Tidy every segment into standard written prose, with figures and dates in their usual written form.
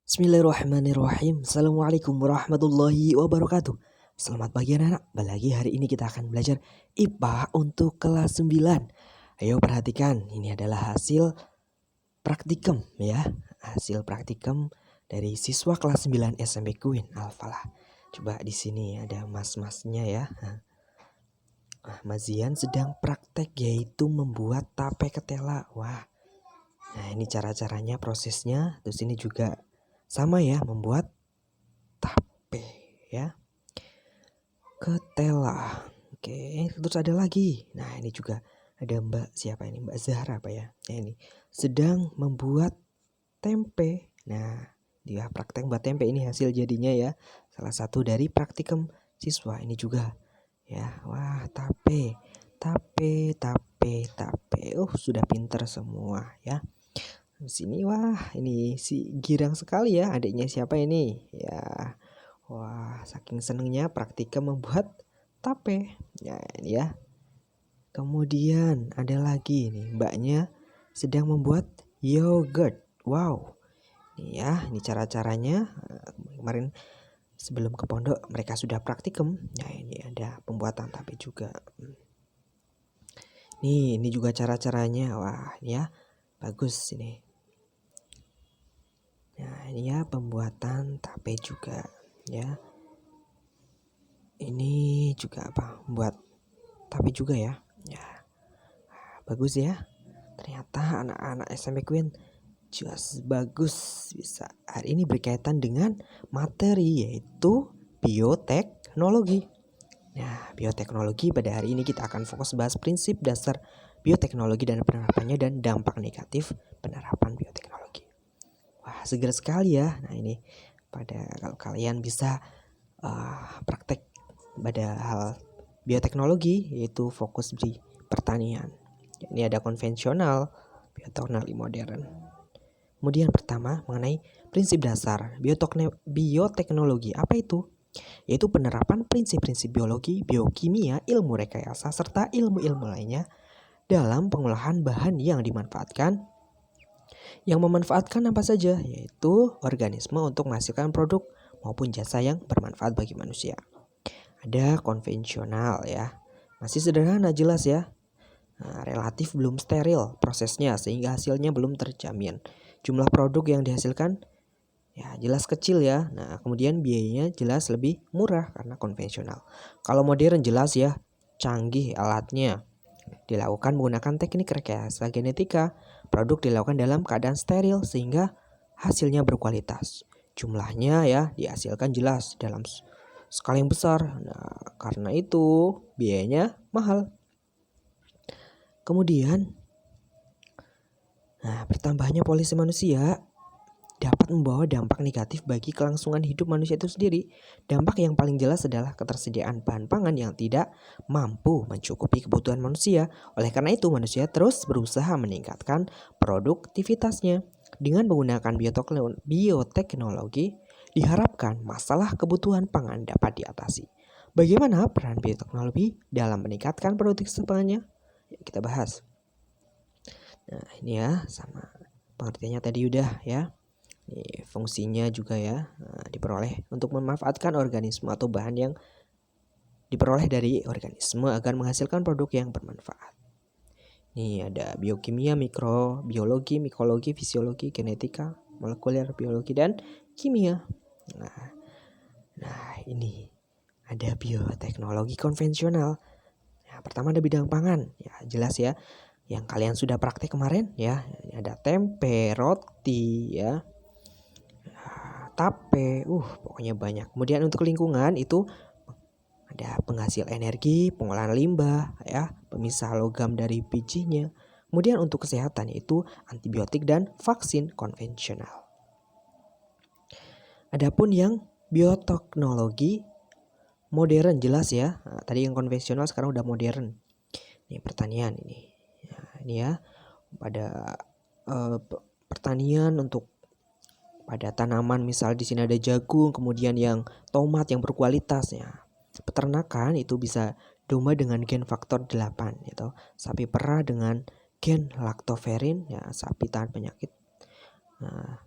Bismillahirrahmanirrahim. Assalamualaikum warahmatullahi wabarakatuh. Selamat pagi anak-anak. Balik lagi hari ini kita akan belajar IPA untuk kelas 9. Ayo perhatikan, ini adalah hasil praktikum ya. Hasil praktikum dari siswa kelas 9 SMP Queen Al-Falah. Coba di sini ada mas-masnya ya. Mas Zian sedang praktek yaitu membuat tape ketela. Wah. Nah, ini cara-caranya, prosesnya. Terus ini juga sama ya, membuat tape ya, ketela. Oke, terus ada lagi. Nah, ini juga ada Mbak siapa ini? Mbak Zahra apa ya? Nah, ini sedang membuat tempe. Nah, dia praktek buat tempe, ini hasil jadinya ya. Salah satu dari praktikum siswa ini juga. Ya, wah, tape. Sudah pinter semua ya. Di sini wah, ini si girang sekali ya, adiknya siapa ini? Ya. Wah, saking senengnya praktikum membuat tape. Ya, ini ya. Kemudian ada lagi nih, mbaknya sedang membuat yogurt. Wow. Ini ya, ini cara-caranya. Kemarin sebelum ke pondok mereka sudah praktikum. Ya, ini ada pembuatan tape juga. Nih, ini juga cara-caranya. Wah, ini ya. Bagus ini. Nah, ini ya pembuatan tape juga ya. Ini juga apa? Buat tape juga ya. Ya. Bagus ya. Ternyata anak-anak SMP Queen just bagus bisa. Hari ini berkaitan dengan materi yaitu bioteknologi. Nah, bioteknologi pada hari ini kita akan fokus bahas prinsip dasar bioteknologi dan penerapannya dan dampak negatif penerapan bioteknologi. Wah, segar sekali ya. Nah, ini pada kalau kalian bisa praktek pada hal bioteknologi yaitu fokus di pertanian. Ini ada konvensional, bioteknologi modern. Kemudian pertama mengenai prinsip dasar bioteknologi. Apa itu? Yaitu penerapan prinsip-prinsip biologi, biokimia, ilmu rekayasa, serta ilmu-ilmu lainnya dalam pengolahan bahan yang dimanfaatkan. Yang memanfaatkan apa saja, yaitu organisme untuk menghasilkan produk maupun jasa yang bermanfaat bagi manusia. Ada konvensional ya, masih sederhana jelas ya. Nah, relatif belum steril prosesnya sehingga hasilnya belum terjamin. Jumlah produk yang dihasilkan ya jelas kecil ya. Nah, kemudian biayanya jelas lebih murah karena konvensional. Kalau modern jelas ya, canggih alatnya. Dilakukan menggunakan teknik rekayasa genetika. Produk dilakukan dalam keadaan steril sehingga hasilnya berkualitas. Jumlahnya ya dihasilkan jelas dalam skala yang besar. Nah, karena itu biayanya mahal. Kemudian bertambahnya populasi manusia dapat membawa dampak negatif bagi kelangsungan hidup manusia itu sendiri. Dampak yang paling jelas adalah ketersediaan bahan pangan yang tidak mampu mencukupi kebutuhan manusia. Oleh karena itu, manusia terus berusaha meningkatkan produktivitasnya. Dengan menggunakan bioteknologi, diharapkan masalah kebutuhan pangan dapat diatasi. Bagaimana peran bioteknologi dalam meningkatkan produktivitas pangannya? Kita bahas. Nah, ini ya, sama pengertiannya tadi udah ya. Ini fungsinya juga ya, diperoleh untuk memanfaatkan organisme atau bahan yang diperoleh dari organisme agar menghasilkan produk yang bermanfaat. Ini ada biokimia, mikrobiologi, mikologi, fisiologi, genetika, molekuler biologi, dan kimia. Nah ini ada bioteknologi konvensional. Nah, pertama ada bidang pangan, ya jelas ya, yang kalian sudah praktek kemarin ya. Ini ada tempe, roti ya. Tape, pokoknya banyak. Kemudian untuk lingkungan itu ada penghasil energi, pengolahan limbah, ya, pemisah logam dari bijinya. Kemudian untuk kesehatan itu antibiotik dan vaksin konvensional. Adapun yang bioteknologi modern jelas ya. Nah, tadi yang konvensional sekarang udah modern. Ini pertanian ini. Nah, ini ya pada pertanian untuk pada tanaman, misal di sini ada jagung, kemudian yang tomat yang berkualitas ya. Peternakan itu bisa domba dengan gen faktor 8 gitu. Sapi perah dengan gen laktoferin ya, sapi tahan penyakit. Nah,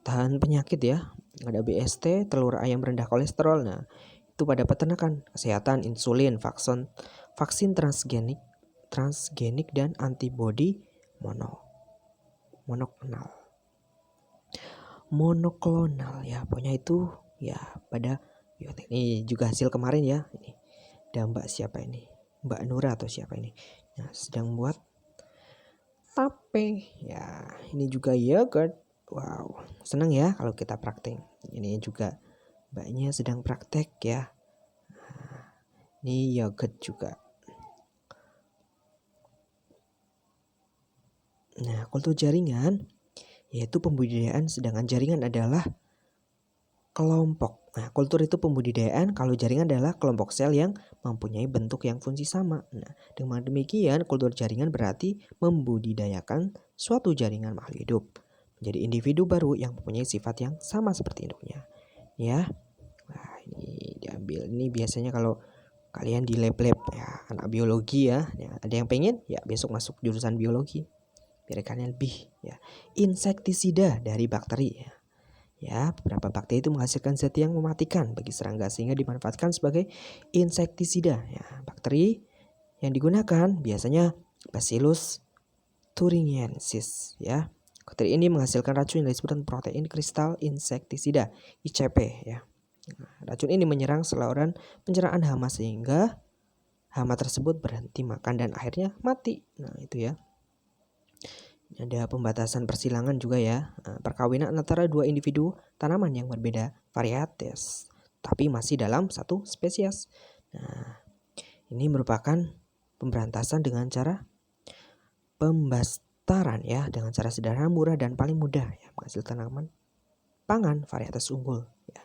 tahan penyakit ya. Ada BST, telur ayam rendah kolesterol. Nah, itu pada peternakan, kesehatan, insulin, vaksin transgenik dan antibodi monoklonal ya. Pokoknya itu ya pada biotek. Ini juga hasil kemarin ya. Ini ada Mbak siapa ini? Mbak Nura atau siapa ini? Nah, sedang buat tape ya. Ini juga yogurt. Wow, senang ya kalau kita praktek. Ini juga mbaknya sedang praktek ya. Ini yogurt juga. Nah, kultur jaringan yaitu pembudidayaan, sedangkan jaringan adalah kelompok. Nah, kultur itu pembudidayaan, kalau jaringan adalah kelompok sel yang mempunyai bentuk yang fungsi sama. Nah, dengan demikian kultur jaringan berarti membudidayakan suatu jaringan makhluk hidup menjadi individu baru yang mempunyai sifat yang sama seperti induknya. Ya. Nah, ini diambil. Ini biasanya kalau kalian di lab-lab ya, anak biologi ya, ada yang pengen ya besok masuk jurusan biologi. Biar kalian lebih ya. Insektisida dari bakteri ya. Ya, beberapa bakteri itu menghasilkan zat yang mematikan bagi serangga sehingga dimanfaatkan sebagai insektisida. Ya, bakteri yang digunakan biasanya Bacillus thuringiensis. Ya, bakteri ini menghasilkan racun yang disebut protein kristal insektisida (ICP). Ya, racun ini menyerang saluran pencernaan hama sehingga hama tersebut berhenti makan dan akhirnya mati. Nah, itu ya. Ada pembatasan persilangan juga ya, perkawinan antara dua individu tanaman yang berbeda varietas tapi masih dalam satu spesies. Nah, ini merupakan pemberantasan dengan cara pembastaran ya, dengan cara sederhana, murah dan paling mudah ya, menghasilkan tanaman pangan varietas unggul ya.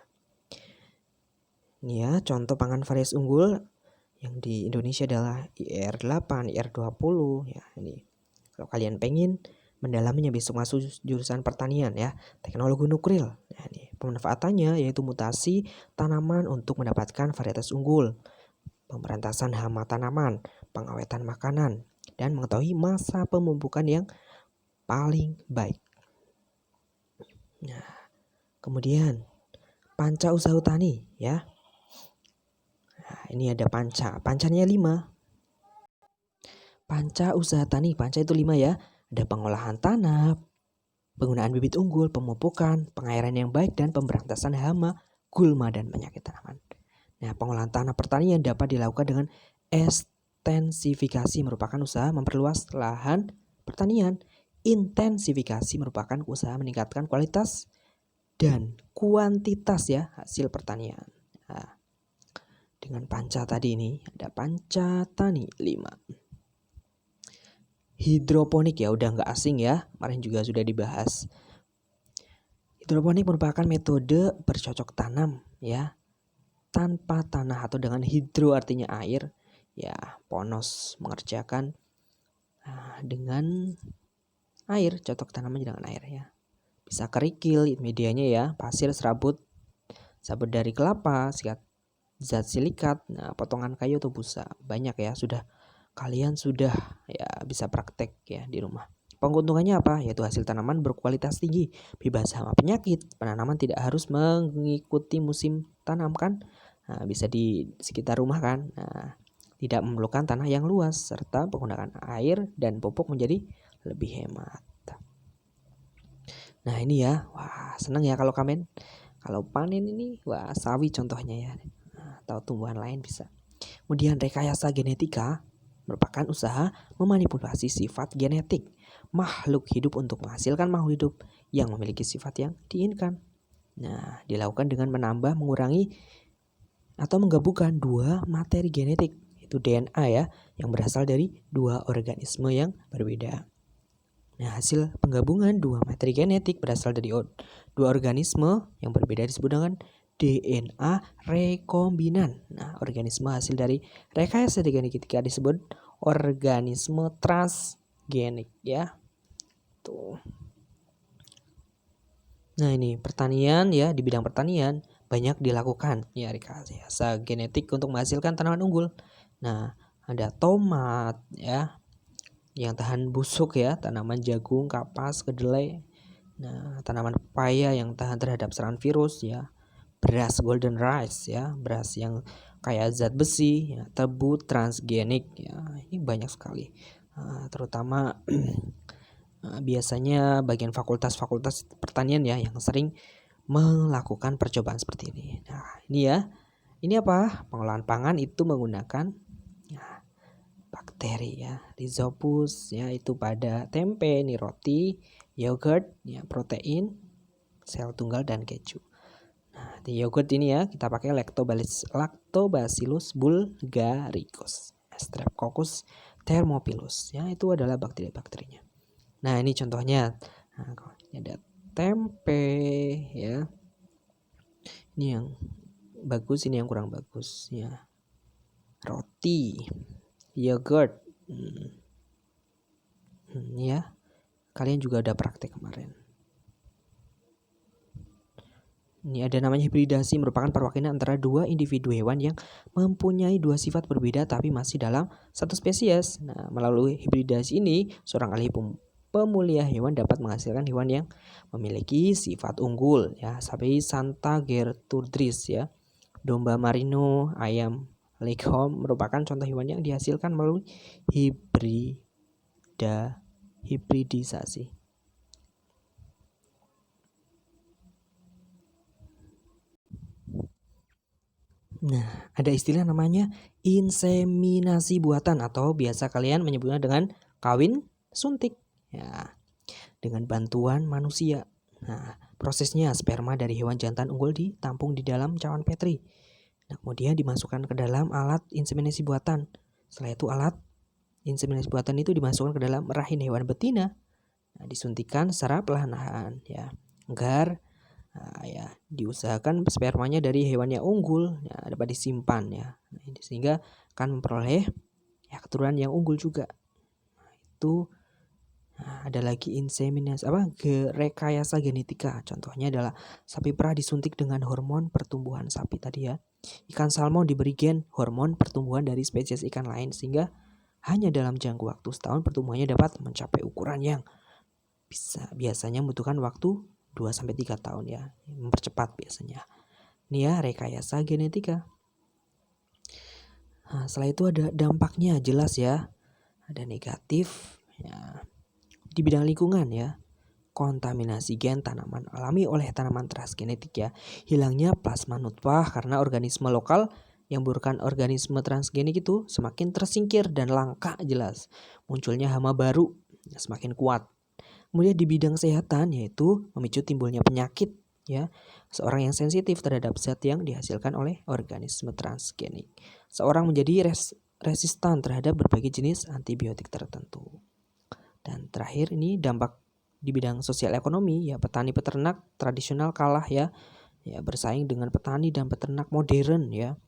Ini ya contoh pangan varietas unggul yang di Indonesia adalah IR8, IR20 ya. Ini kalau kalian pengen mendalaminya besok masuk jurusan pertanian ya, teknologi nuklir. Nah, ini pemanfaatannya yaitu mutasi tanaman untuk mendapatkan varietas unggul, pemberantasan hama tanaman, pengawetan makanan, dan mengetahui masa pemupukan yang paling baik. Nah, kemudian panca usaha tani ya. Nah, ini ada pancanya 5. Panca usaha tani, panca itu 5 ya. Ada pengolahan tanah, penggunaan bibit unggul, pemupukan, pengairan yang baik, dan pemberantasan hama, gulma, dan penyakit tanaman. Nah, pengolahan tanah pertanian dapat dilakukan dengan ekstensifikasi, merupakan usaha memperluas lahan pertanian. Intensifikasi merupakan usaha meningkatkan kualitas dan kuantitas ya hasil pertanian. Nah, dengan panca tadi ini ada panca tani 5. Hidroponik ya udah nggak asing ya, kemarin juga sudah dibahas. Hidroponik merupakan metode bercocok tanam ya, tanpa tanah atau dengan hidro artinya air ya, ponos mengerjakan dengan air, cocok tanaman dengan air ya. Bisa kerikil medianya ya, pasir, sabut dari kelapa, zat silikat, potongan kayu atau busa. Banyak ya, kalian sudah ya bisa praktek ya di rumah. Keuntungannya apa? Yaitu hasil tanaman berkualitas tinggi, bebas hama penyakit, penanaman tidak harus mengikuti musim tanam kan. Nah, bisa di sekitar rumah kan. Nah, tidak memerlukan tanah yang luas serta penggunaan air dan pupuk menjadi lebih hemat. Nah, ini ya. Wah, senang ya kalau panen ini, wah sawi contohnya ya. Atau tumbuhan lain bisa. Kemudian rekayasa genetika merupakan usaha memanipulasi sifat genetik makhluk hidup untuk menghasilkan makhluk hidup yang memiliki sifat yang diinginkan. Nah, dilakukan dengan menambah, mengurangi, atau menggabungkan dua materi genetik, yaitu DNA ya, yang berasal dari dua organisme yang berbeda. Nah, hasil penggabungan dua materi genetik berasal dari dua organisme yang berbeda disebut dengan DNA rekombinan. Nah, organisme hasil dari rekayasa genetika disebut organisme transgenik ya. Tuh. Nah, ini pertanian ya, di bidang pertanian banyak dilakukan ya rekayasa genetik untuk menghasilkan tanaman unggul. Nah, ada tomat ya yang tahan busuk ya, tanaman jagung, kapas, kedelai. Nah, tanaman pepaya yang tahan terhadap serangan virus ya. Beras golden rice ya, beras yang kaya zat besi, ya, tebu transgenik ya. Ini banyak sekali. Terutama biasanya bagian fakultas-fakultas pertanian ya yang sering melakukan percobaan seperti ini. Nah, ini ya. Ini apa? Pengolahan pangan itu menggunakan bakteri ya. Rhizopus ya, itu pada tempe, ini roti, yogurt ya, protein, sel tunggal dan keju. Nah, di yogurt ini ya kita pakai Lactobacillus bulgaricus, Streptococcus thermophilus ya, itu adalah bakteri-bakterinya. Nah, ini contohnya. Nah, ini ada tempe ya. Ini yang bagus, ini yang kurang bagus ya. Roti, yogurt. Ya. Kalian juga ada praktek kemarin. Ini ada namanya hibridasi, merupakan perwakilan antara dua individu hewan yang mempunyai dua sifat berbeda tapi masih dalam satu spesies. Nah, melalui hibridasi ini, seorang ahli pemulia hewan dapat menghasilkan hewan yang memiliki sifat unggul ya, sapi Santa Gertrudis ya, domba Marino, ayam Leghorn merupakan contoh hewan yang dihasilkan melalui hibridisasi. Nah, ada istilah namanya inseminasi buatan atau biasa kalian menyebutnya dengan kawin suntik ya, dengan bantuan manusia. Nah, prosesnya sperma dari hewan jantan unggul ditampung di dalam cawan Petri. Nah, kemudian dimasukkan ke dalam alat inseminasi buatan. Setelah itu alat inseminasi buatan itu dimasukkan ke dalam rahim hewan betina. Nah, disuntikan secara perlahan-lahan ya, agar ya diusahakan spermanya dari hewan yang unggul ya, dapat disimpan ya, sehingga akan memperoleh ya keturunan yang unggul juga. Itu ada lagi inseminasi rekayasa genetika. Contohnya adalah sapi perah disuntik dengan hormon pertumbuhan sapi tadi ya. Ikan salmon diberi gen hormon pertumbuhan dari spesies ikan lain, sehingga hanya dalam jangka waktu setahun pertumbuhannya dapat mencapai ukuran yang biasanya membutuhkan waktu 2-3 tahun ya, mempercepat biasanya. Ini ya rekayasa genetika. Nah, setelah itu ada dampaknya jelas ya. Ada negatif ya, di bidang lingkungan ya. Kontaminasi gen tanaman alami oleh tanaman transgenetik ya. Hilangnya plasma nutfah karena organisme lokal yang bukan organisme transgenik itu semakin tersingkir dan langka jelas. Munculnya hama baru ya, semakin kuat. Kemudian di bidang kesehatan yaitu memicu timbulnya penyakit ya. Seorang yang sensitif terhadap zat yang dihasilkan oleh organisme transgenik. Seorang menjadi resistan terhadap berbagai jenis antibiotik tertentu. Dan terakhir ini dampak di bidang sosial ekonomi ya, petani peternak tradisional kalah ya bersaing dengan petani dan peternak modern ya.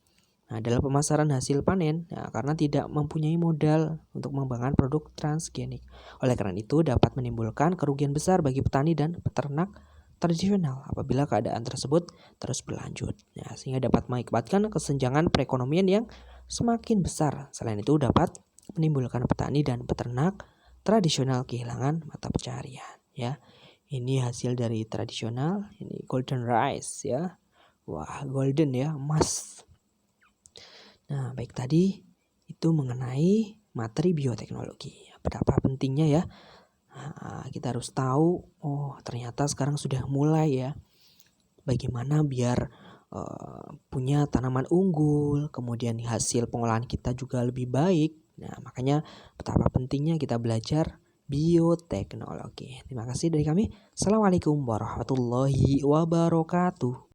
Nah, dalam pemasaran hasil panen karena tidak mempunyai modal untuk mengembangkan produk transgenik. Oleh karena itu dapat menimbulkan kerugian besar bagi petani dan peternak tradisional apabila keadaan tersebut terus berlanjut. Sehingga dapat mengakibatkan kesenjangan perekonomian yang semakin besar. Selain itu dapat menimbulkan petani dan peternak tradisional kehilangan mata pencaharian ya. Ini hasil dari tradisional, ini golden rice ya. Wah, golden ya, emas. Nah, baik tadi itu mengenai materi bioteknologi. Betapa pentingnya ya. Nah, kita harus tahu, oh ternyata sekarang sudah mulai ya. Bagaimana biar punya tanaman unggul, kemudian hasil pengolahan kita juga lebih baik. Nah, makanya betapa pentingnya kita belajar bioteknologi. Terima kasih dari kami. Assalamualaikum warahmatullahi wabarakatuh.